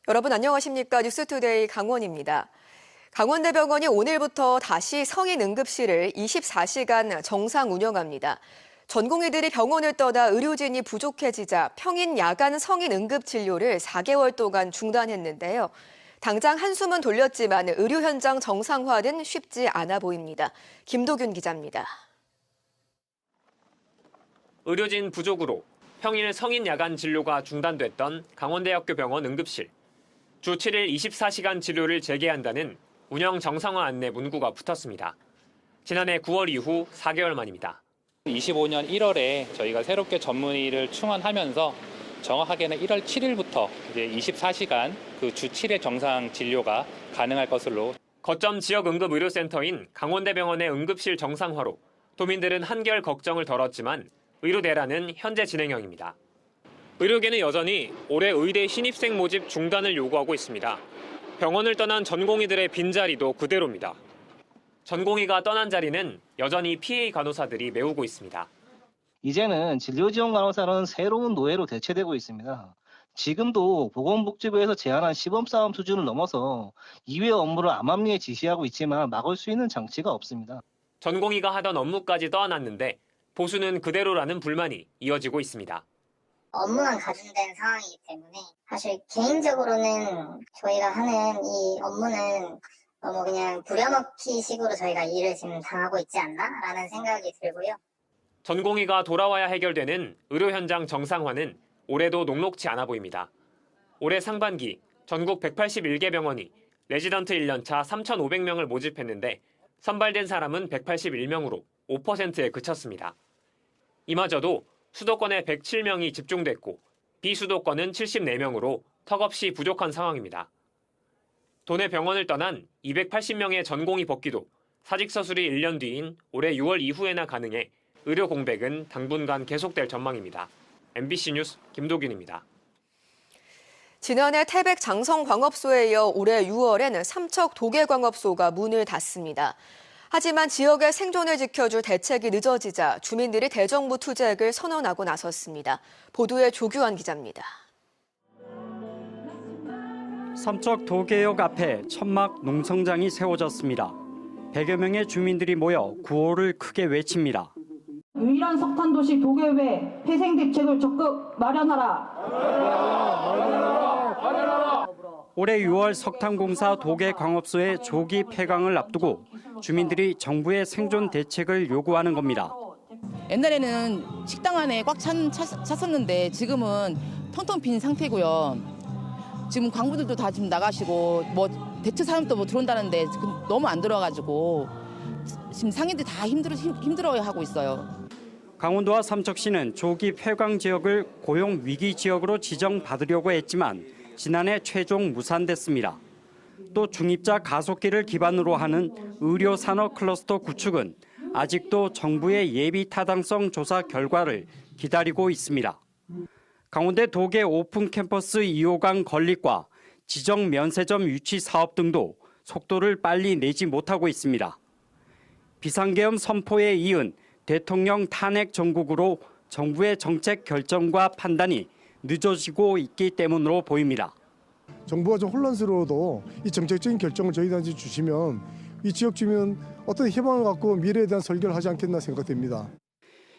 여러분 안녕하십니까? 뉴스투데이 강원입니다. 강원대병원이 오늘부터 다시 성인 응급실을 24시간 정상 운영합니다. 전공의들이 병원을 떠나 의료진이 부족해지자 평일 야간 성인 응급 진료를 4개월 동안 중단했는데요. 당장 한숨은 돌렸지만 의료 현장 정상화는 쉽지 않아 보입니다. 김도균 기자입니다. 의료진 부족으로 평일 성인 야간 진료가 중단됐던 강원대학교 병원 응급실. 주 7일 24시간 진료를 재개한다는 운영 정상화 안내 문구가 붙었습니다. 지난해 9월 이후 4개월 만입니다. 25년 1월에 저희가 새롭게 전문의를 충원하면서 정확하게는 1월 7일부터 이제 24시간 그 주 7회 정상 진료가 가능할 것으로. 거점 지역 응급의료센터인 강원대병원의 응급실 정상화로 도민들은 한결 걱정을 덜었지만 의료 대란은 현재 진행형입니다. 의료계는 여전히 올해 의대 신입생 모집 중단을 요구하고 있습니다. 병원을 떠난 전공의들의 빈자리도 그대로입니다. 전공의가 떠난 자리는 여전히 PA 간호사들이 메우고 있습니다. 이제는 진료지원 간호사는 새로운 노예로 대체되고 있습니다. 지금도 보건복지부에서 제안한 시범싸움 수준을 넘어서 이외 업무를 암암리에 지시하고 있지만 막을 수 있는 장치가 없습니다. 전공의가 하던 업무까지 떠안았는데 보수는 그대로라는 불만이 이어지고 있습니다. 업무만 가중된 상황이기 때문에 사실 개인적으로는 저희가 하는 이 업무는 너무 그냥 부려먹기 식으로 저희가 일을 지금 당하고 있지 않나라는 생각이 들고요. 전공의가 돌아와야 해결되는 의료 현장 정상화는 올해도 녹록지 않아 보입니다. 올해 상반기 전국 181개 병원이 레지던트 1년차 3,500명을 모집했는데 선발된 사람은 181명으로 5%에 그쳤습니다. 이마저도 수도권에 107명이 집중됐고 비수도권은 74명으로 턱없이 부족한 상황입니다. 도내 병원을 떠난 280명의 전공의 복귀도 사직 서술이 1년 뒤인 올해 6월 이후에나 가능해 의료 공백은 당분간 계속될 전망입니다. MBC 뉴스 김도균입니다. 지난해 태백 장성광업소에 이어 올해 6월에는 삼척 도계광업소가 문을 닫습니다. 하지만 지역의 생존을 지켜줄 대책이 늦어지자 주민들이 대정부 투쟁을 선언하고 나섰습니다. 보도에 조규환 기자입니다. 삼척 도계역 앞에 천막 농성장이 세워졌습니다. 100여 명의 주민들이 모여 구호를 크게 외칩니다. 유일한 석탄도시 도계의 회생 대책을 적극 마련하라. 올해 6월 석탄공사 도계광업소의 조기 폐광을 앞두고 주민들이 정부의 생존 대책을 요구하는 겁니다. 옛날에는 식당 안에 꽉 찼었는데 지금은 텅텅 빈 상태고요. 지금 광부들도 다 지금 나가시고 뭐 대체 사람도 뭐 들어온다는데 너무 안 들어가지고 지금 상인들이 다 힘들어하고 있어요. 강원도와 삼척시는 조기 폐광 지역을 고용 위기 지역으로 지정받으려고 했지만 지난해 최종 무산됐습니다. 또 중입자 가속기를 기반으로 하는 의료산업 클러스터 구축은 아직도 정부의 예비 타당성 조사 결과를 기다리고 있습니다. 강원대 도계 오픈 캠퍼스 2호강 건립과 지정 면세점 유치 사업 등도 속도를 빨리 내지 못하고 있습니다. 비상계엄 선포에 이은 대통령 탄핵 정국으로 정부의 정책 결정과 판단이 늦어지고 있기 때문으로 보입니다. 정부가 좀 혼란스러워도 이 정책적인 결정을 저희한테 주시면 이 지역 주민 어떤 희망을 갖고 미래에 대한 설계를 하지 않겠나 생각됩니다.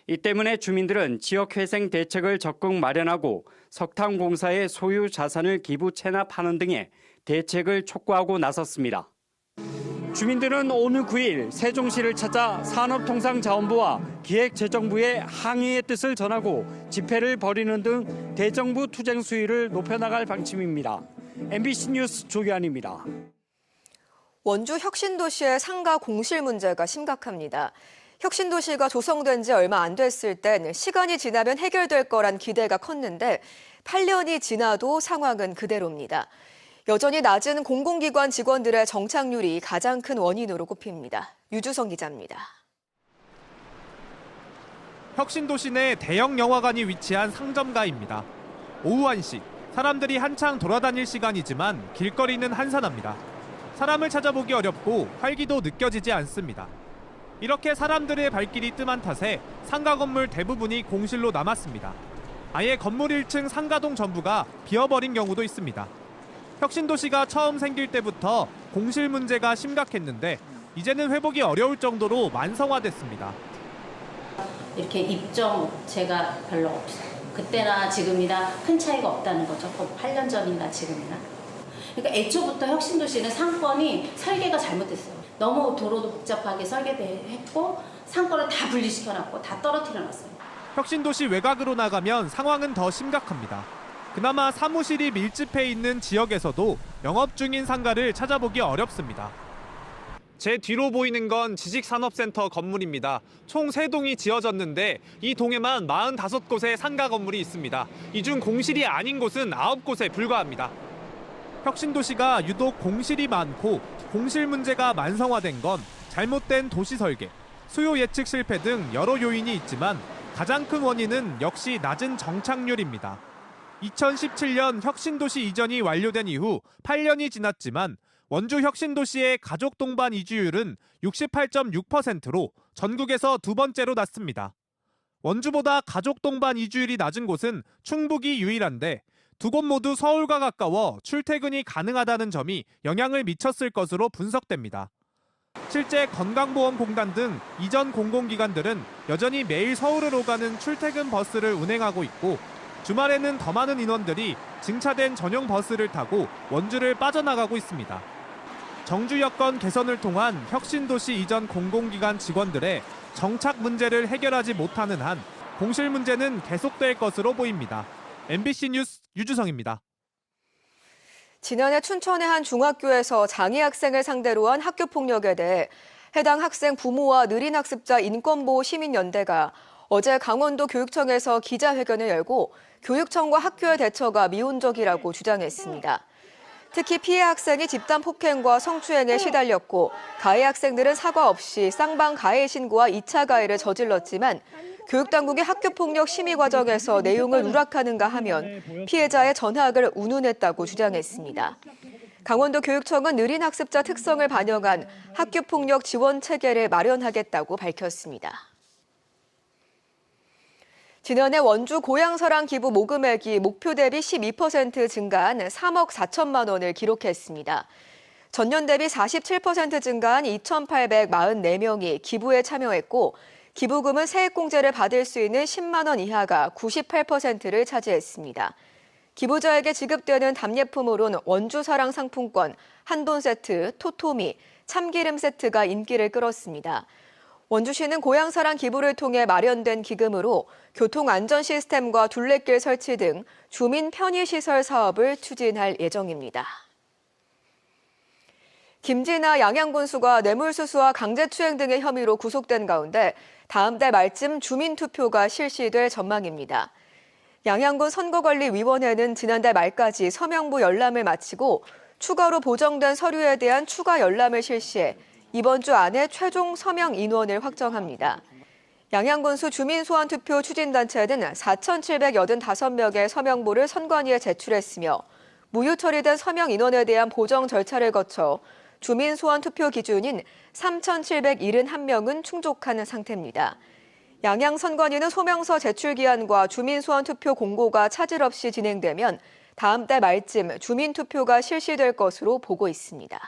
이 때문에 주민들은 지역회생 대책을 적극 마련하고 석탄공사의 소유 자산을 기부 체납하는 등의 대책을 촉구하고 나섰습니다. 주민들은 오늘 9일 세종시를 찾아 산업통상자원부와 기획재정부에 항의의 뜻을 전하고 집회를 벌이는 등 대정부 투쟁 수위를 높여나갈 방침입니다. MBC 뉴스 조규환입니다. 원주 혁신도시의 상가 공실 문제가 심각합니다. 혁신도시가 조성된 지 얼마 안 됐을 땐 시간이 지나면 해결될 거란 기대가 컸는데 8년이 지나도 상황은 그대로입니다. 여전히 낮은 공공기관 직원들의 정착률이 가장 큰 원인으로 꼽힙니다. 유주성 기자입니다. 혁신도시 내 대형 영화관이 위치한 상점가입니다. 오후 1시, 사람들이 한창 돌아다닐 시간이지만 길거리는 한산합니다. 사람을 찾아보기 어렵고 활기도 느껴지지 않습니다. 이렇게 사람들의 발길이 뜸한 탓에 상가 건물 대부분이 공실로 남았습니다. 아예 건물 1층 상가동 전부가 비어버린 경우도 있습니다. 혁신도시가 처음 생길 때부터 공실 문제가 심각했는데 이제는 회복이 어려울 정도로 만성화됐습니다. 이렇게 입점 업체가 별로 없어요. 그때나 지금이나 큰 차이가 없다는 거죠. 8년 전이나 지금이나. 그러니까 애초부터 혁신도시는 상권이 설계가 잘못됐어요. 너무 도로도 복잡하게 설계했고 상권을 다 분리시켜놨고 다 떨어뜨려놨어요. 혁신도시 외곽으로 나가면 상황은 더 심각합니다. 그나마 사무실이 밀집해 있는 지역에서도 영업 중인 상가를 찾아보기 어렵습니다. 제 뒤로 보이는 건 지식산업센터 건물입니다. 총 3동이 지어졌는데 이 동에만 45곳의 상가 건물이 있습니다. 이 중 공실이 아닌 곳은 9곳에 불과합니다. 혁신도시가 유독 공실이 많고 공실 문제가 만성화된 건 잘못된 도시 설계, 수요 예측 실패 등 여러 요인이 있지만 가장 큰 원인은 역시 낮은 정착률입니다. 2017년 혁신도시 이전이 완료된 이후 8년이 지났지만 원주 혁신도시의 가족 동반 이주율은 68.6%로 전국에서 2번째로 낮습니다. 원주보다 가족 동반 이주율이 낮은 곳은 충북이 유일한데 두 곳 모두 서울과 가까워 출퇴근이 가능하다는 점이 영향을 미쳤을 것으로 분석됩니다. 실제 건강보험공단 등 이전 공공기관들은 여전히 매일 서울을 오가는 출퇴근 버스를 운행하고 있고 주말에는 더 많은 인원들이 증차된 전용 버스를 타고 원주를 빠져나가고 있습니다. 정주 여건 개선을 통한 혁신도시 이전 공공기관 직원들의 정착 문제를 해결하지 못하는 한 공실 문제는 계속될 것으로 보입니다. MBC 뉴스 유주성입니다. 지난해 춘천의 한 중학교에서 장애 학생을 상대로 한 학교폭력에 대해 해당 학생 부모와 느린학습자 인권보호 시민연대가 어제 강원도 교육청에서 기자회견을 열고 교육청과 학교의 대처가 미온적이라고 주장했습니다. 특히 피해 학생이 집단 폭행과 성추행에 시달렸고 가해 학생들은 사과 없이 쌍방 가해 신고와 2차 가해를 저질렀지만 교육당국이 학교폭력 심의 과정에서 내용을 누락하는가 하면 피해자의 전학을 운운했다고 주장했습니다. 강원도 교육청은 느린 학습자 특성을 반영한 학교폭력 지원 체계를 마련하겠다고 밝혔습니다. 지난해 원주 고향사랑 기부 모금액이 목표 대비 12% 증가한 3억 4천만 원을 기록했습니다. 전년 대비 47% 증가한 2,844명이 기부에 참여했고 기부금은 세액공제를 받을 수 있는 10만 원 이하가 98%를 차지했습니다. 기부자에게 지급되는 답례품으로는 원주사랑 상품권, 한돈 세트, 토토미, 참기름 세트가 인기를 끌었습니다. 원주시는 고향사랑 기부를 통해 마련된 기금으로 교통안전 시스템과 둘레길 설치 등 주민 편의시설 사업을 추진할 예정입니다. 김진아 양양군수가 뇌물수수와 강제추행 등의 혐의로 구속된 가운데 다음 달 말쯤 주민투표가 실시될 전망입니다. 양양군 선거관리위원회는 지난달 말까지 서명부 열람을 마치고 추가로 보정된 서류에 대한 추가 열람을 실시해 이번 주 안에 최종 서명 인원을 확정합니다. 양양군수 주민소환투표 추진단체는 4,785명의 서명부를 선관위에 제출했으며 무효 처리된 서명 인원에 대한 보정 절차를 거쳐 주민소환투표 기준인 3,771명은 충족한 상태입니다. 양양선관위는 소명서 제출 기한과 주민소환투표 공고가 차질 없이 진행되면 다음 달 말쯤 주민투표가 실시될 것으로 보고 있습니다.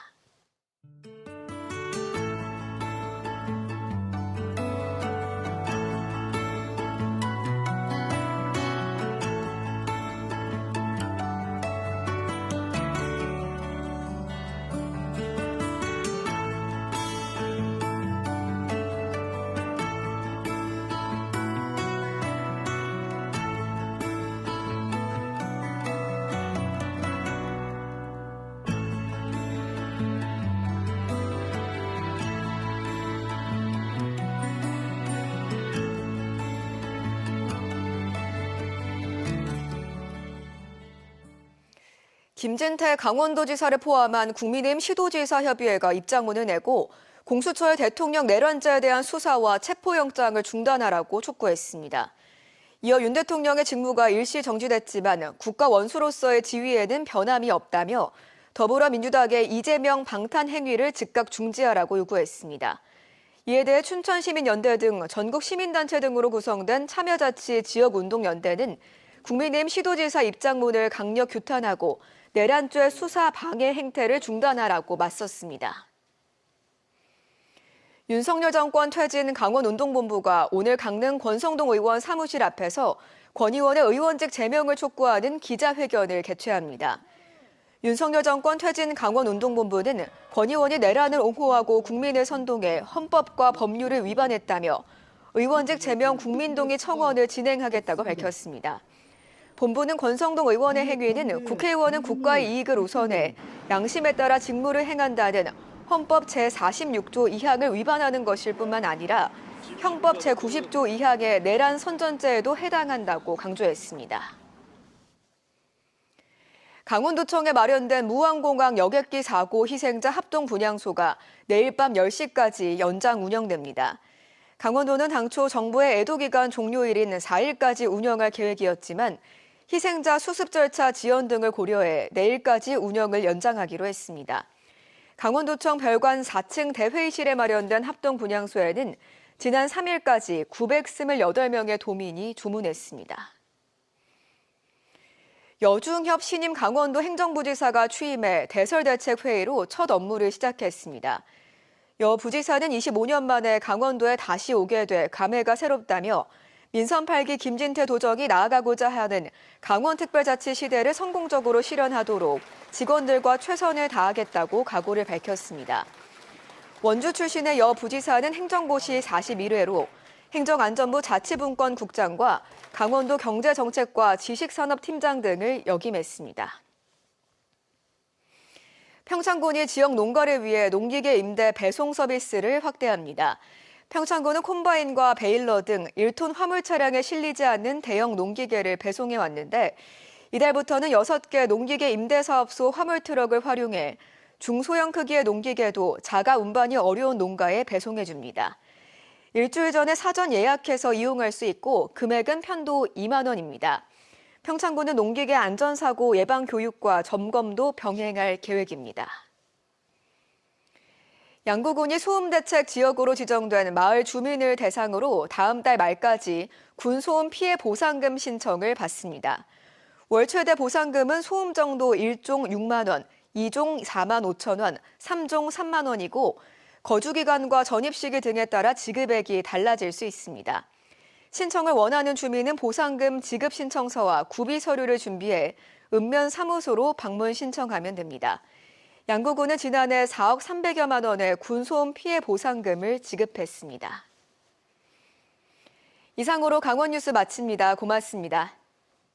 김진태 강원도지사를 포함한 국민의힘 시도지사 협의회가 입장문을 내고 공수처의 대통령 내란죄에 대한 수사와 체포영장을 중단하라고 촉구했습니다. 이어 윤 대통령의 직무가 일시 정지됐지만 국가 원수로서의 지위에는 변함이 없다며 더불어민주당의 이재명 방탄 행위를 즉각 중지하라고 요구했습니다. 이에 대해 춘천시민연대 등 전국 시민단체 등으로 구성된 참여자치 지역운동연대는 국민의힘 시도지사 입장문을 강력 규탄하고 내란죄 수사 방해 행태를 중단하라고 맞섰습니다. 윤석열 정권 퇴진 강원운동본부가 오늘 강릉 권성동 의원 사무실 앞에서 권 의원의 의원직 제명을 촉구하는 기자회견을 개최합니다. 윤석열 정권 퇴진 강원운동본부는 권 의원이 내란을 옹호하고 국민을 선동해 헌법과 법률을 위반했다며 의원직 제명 국민동의 청원을 진행하겠다고 밝혔습니다. 본부는 권성동 의원의 행위는 국회의원은 국가의 이익을 우선해 양심에 따라 직무를 행한다는 헌법 제46조 2항을 위반하는 것일 뿐만 아니라 형법 제90조 2항의 내란 선전죄에도 해당한다고 강조했습니다. 강원도청에 마련된 무안공항 여객기 사고 희생자 합동 분향소가 내일 밤 10시까지 연장 운영됩니다. 강원도는 당초 정부의 애도기간 종료일인 4일까지 운영할 계획이었지만 희생자 수습 절차 지연 등을 고려해 내일까지 운영을 연장하기로 했습니다. 강원도청 별관 4층 대회의실에 마련된 합동 분향소에는 지난 3일까지 928명의 도민이 주문했습니다. 여중협 신임 강원도 행정부지사가 취임해 대설대책회의로 첫 업무를 시작했습니다. 여 부지사는 25년 만에 강원도에 다시 오게 돼 감회가 새롭다며 민선 8기 김진태 도정이 나아가고자 하는 강원특별자치 시대를 성공적으로 실현하도록 직원들과 최선을 다하겠다고 각오를 밝혔습니다. 원주 출신의 여 부지사는 행정고시 41회로 행정안전부 자치분권국장과 강원도 경제정책과 지식산업팀장 등을 역임했습니다. 평창군이 지역 농가를 위해 농기계 임대 배송 서비스를 확대합니다. 평창군은 콤바인과 베일러 등 1톤 화물 차량에 실리지 않는 대형 농기계를 배송해 왔는데 이달부터는 6개 농기계 임대사업소 화물 트럭을 활용해 중소형 크기의 농기계도 자가 운반이 어려운 농가에 배송해 줍니다. 일주일 전에 사전 예약해서 이용할 수 있고 금액은 편도 2만 원입니다. 평창군은 농기계 안전사고 예방 교육과 점검도 병행할 계획입니다. 양구군이 소음대책 지역으로 지정된 마을 주민을 대상으로 다음 달 말까지 군소음 피해 보상금 신청을 받습니다. 월 최대 보상금은 소음 정도 1종 6만 원, 2종 4만 5천 원, 3종 3만 원이고 거주기간과 전입시기 등에 따라 지급액이 달라질 수 있습니다. 신청을 원하는 주민은 보상금 지급 신청서와 구비 서류를 준비해 읍면사무소로 방문 신청하면 됩니다. 양구군은 지난해 4억 300여만 원의 군소음 피해 보상금을 지급했습니다. 이상으로 강원 뉴스 마칩니다. 고맙습니다.